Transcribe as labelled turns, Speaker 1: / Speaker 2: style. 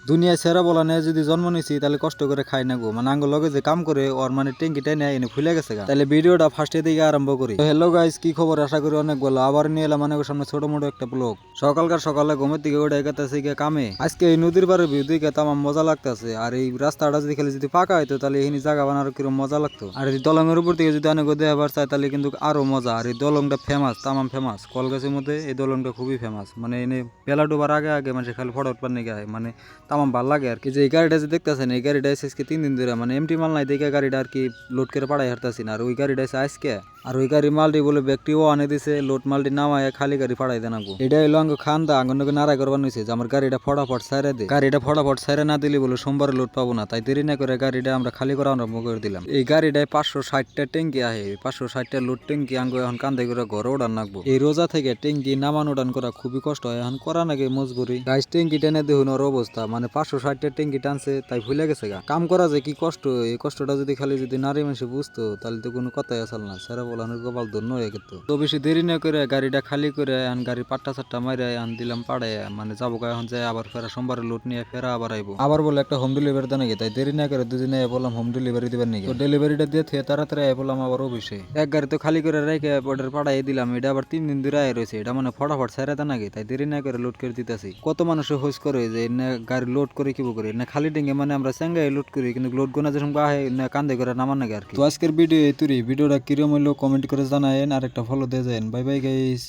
Speaker 1: দুনিয়ায় সেরা বলা নেই যদি জন্ম নিছি তাহলে কষ্ট করে খাই না গো, মানে আঙ্গুর লগে যে কাম করে ওর মানে ট্যাঙ্কি টাইনে এনে ফুলে গেছে গা। তাহলে ভিডিওটা ফার্স্টে দিকে আরম্ভ করি। হ্যালো গাইস, কি খবর? আশা করি অনেক ভালো। আবার নিয়ে এলাম মানে সামনে ছোট মোটো একটা ব্লগ। সকালে ঘুমের দিকে ওটা এগাতেছে গিয়ে কামে। আজকে এই নদীর পাড়ে ভিউ দিকে তামাম মজা লাগতেছে। আর এই রাস্তাটা যদি খালি যদি পাকা হইতো তাহলে এই জায়গা বানার কিরকম মজা লাগতো। আর এই দলঙের উপর থেকে যদি অনেক দেখাবার চাই তাহলে কিন্তু আরো মজা। আর এই দলংটা ফেমাস, তামাম ফেমাস। কলগাছের মধ্যে এই দলংটা খুবই ফেমাস। মানে এনে বেলা ডোবার আগে আগে মানে খালি ফটো উঠবার নিয়ে গায়, মানে তামাম ভাল লাগে আর কি। যে এই গাড়িটা যে দেখতেছেন এই গাড়িটা এসে আজকে 3 দিন ধরে মানে এমটি মাল নাই দেখে গাড়িটা আর কি লোড করে পাড়াই হারতাছি না। আর ওই গাড়িটা এসে আজকে আর ওই গাড়ি মালটি বলে ব্যক্তিও আনে দিছে, লোড মালটি নামায় খালি গাড়ি ফাড়াই দেন আগো। এটা হইলো আঙ্গ খান্দা আঙ্গনকে নারাই করবার নিছে যে আমার গাড়িটা ফটাফট সাইরে দে। গাড়িটা ফটাফট সাইরে না দিলে বলে সোমবার লোড পাবো না, তাই দেরি না করে গাড়িটা আমরা খালি করা আরম্ভ করে দিলাম। এই গাড়িটায় 560টা ট্যাঙ্কি আহে, 560টা লোড ট্যাঙ্কি আঙ্গ এখন কান্দে করে ঘরে ওড়ান নাকবো। এই রোজা থেকে ট্যাঙ্কি নামান উড়ান করা খুবই কষ্ট হয়, এখন করা নাকি মজবুরি। গাইস ট্যাঙ্কি টেনে দেখুন ওর অবস্থা, মানে 560টা ট্যাঙ্কি টানছে তাই ভুলে গেছে গা। কাম করা যে কি কষ্ট, এই কষ্টটা যদি খালি যদি নারী মানুষ বুঝতো তাহলে তো কোনো কথাই আসল না। সারা বলানোর কপাল ধন্য হয়ে গেত। তো বেশি দেরি না করে গাড়িটা খালি করে এখন গাড়ির পাট্টা চাট্টা মারে আন দিলাম পাড়ে, মানে যাবো এখন যায় আবার ফেরা সোমবারে লোড নিয়ে ফেরা আবার আইবো। আবার বলে একটা হোম ডেলিভারি দেয় নাকি, তাই দেরি না করে দুদিনে বললাম হোম ডেলিভারি দিবেন নাকি। তো ডেলিভারিটা দিয়ে থুয়ে তাড়াতাড়ি বললাম আবার অফিসে। এক গাড়ি তো খালি করে রেখে অর্ডার পাঠাই দিলাম, এটা আবার 3 দিন ধরে রয়েছে। এটা মানে ফটাফট ছেড়ে দেয় নাকি, তাই দেরি না করে লোড করে দিতেছি। কত মানুষ হোস করে যে গাড়ি লোড করে কি করি না খালি টেঙ্গে, মানে আমরা চেঙ্গাই লোড করি কিন্তু লোড গোনা যখন আহে না কান্দে করে নামান নাকি আর কি। তো আজকের ভিডিও এই তুরি ভিডিওটা কিরম হইলো কমেন্ট করে জানায়েন আর একটা ফলো দিয়ে যান। Bye bye guys.